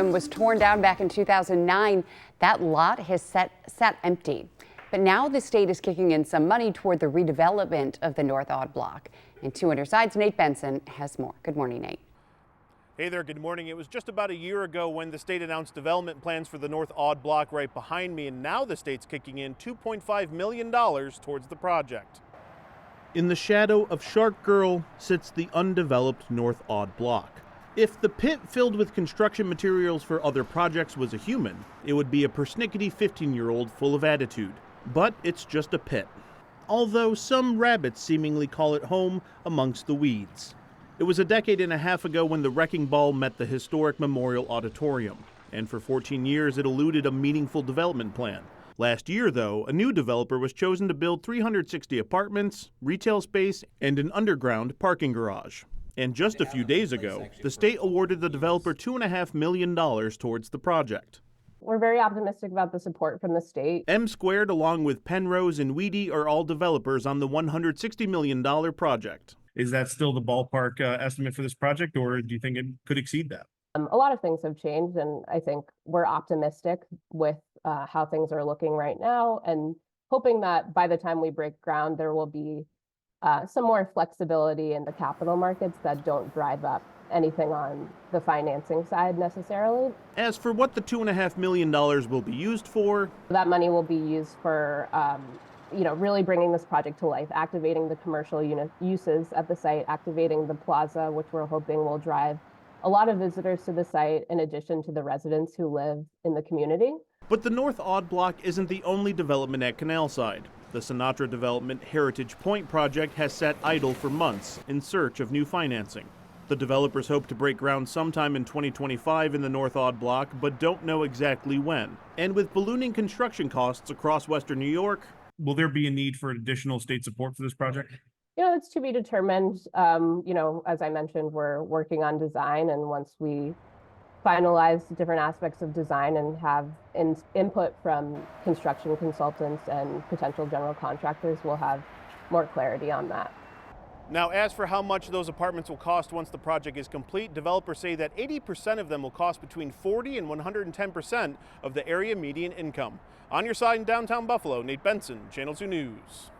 Was torn down back in 2009. That lot has sat empty. But now the state is kicking in some money toward the redevelopment of the North Aud Block. And 200 Sides' Nate Benson has more. Good morning, Nate. Hey there, good morning. It was just about a year ago when the state announced development plans for the North Aud Block right behind me, and now the state's kicking in $2.5 million towards the project. In the shadow of Shark Girl sits the undeveloped North Aud Block. If the pit filled with construction materials for other projects was a human, it would be a persnickety 15-year-old full of attitude. But it's just a pit. Although some rabbits seemingly call it home amongst the weeds. It was a decade and a half ago when the wrecking ball met the historic Memorial Auditorium. And for 14 years it eluded a meaningful development plan. Last year, though, a new developer was chosen to build 360 apartments, retail space, and an underground parking garage. And just a few days ago, the state awarded the developer $2.5 million towards the project. We're very optimistic about the support from the state. M Squared, along with Penrose and Weedy, are all developers on the $160 million project. Is that still the ballpark estimate for this project, or do you think it could exceed that? A lot of things have changed, and I think we're optimistic with how things are looking right now, and hoping that by the time we break ground, there will be some more flexibility in the capital markets that don't drive up anything on the financing side necessarily. As for what the $2.5 million will be used for, that money will be used for really bringing this project to life, activating the commercial uses at the site, activating the plaza, which we're hoping will drive a lot of visitors to the site in addition to the residents who live in the community. But the North Aud Block isn't the only development at Canalside. The Sinatra Development Heritage Point project has sat idle for months in search of new financing. The developers hope to break ground sometime in 2025 in the North Aud Block, but don't know exactly when. And with ballooning construction costs across western New York, will there be a need for additional state support for this project? It's to be determined. As I mentioned, we're working on design, and once we finalize different aspects of design and have input from construction consultants and potential general contractors, we'll have more clarity on that. Now, as for how much those apartments will cost once the project is complete, developers say that 80% of them will cost between 40% and 110% of the area median income. On your side in downtown Buffalo, Nate Benson, Channel 2 News.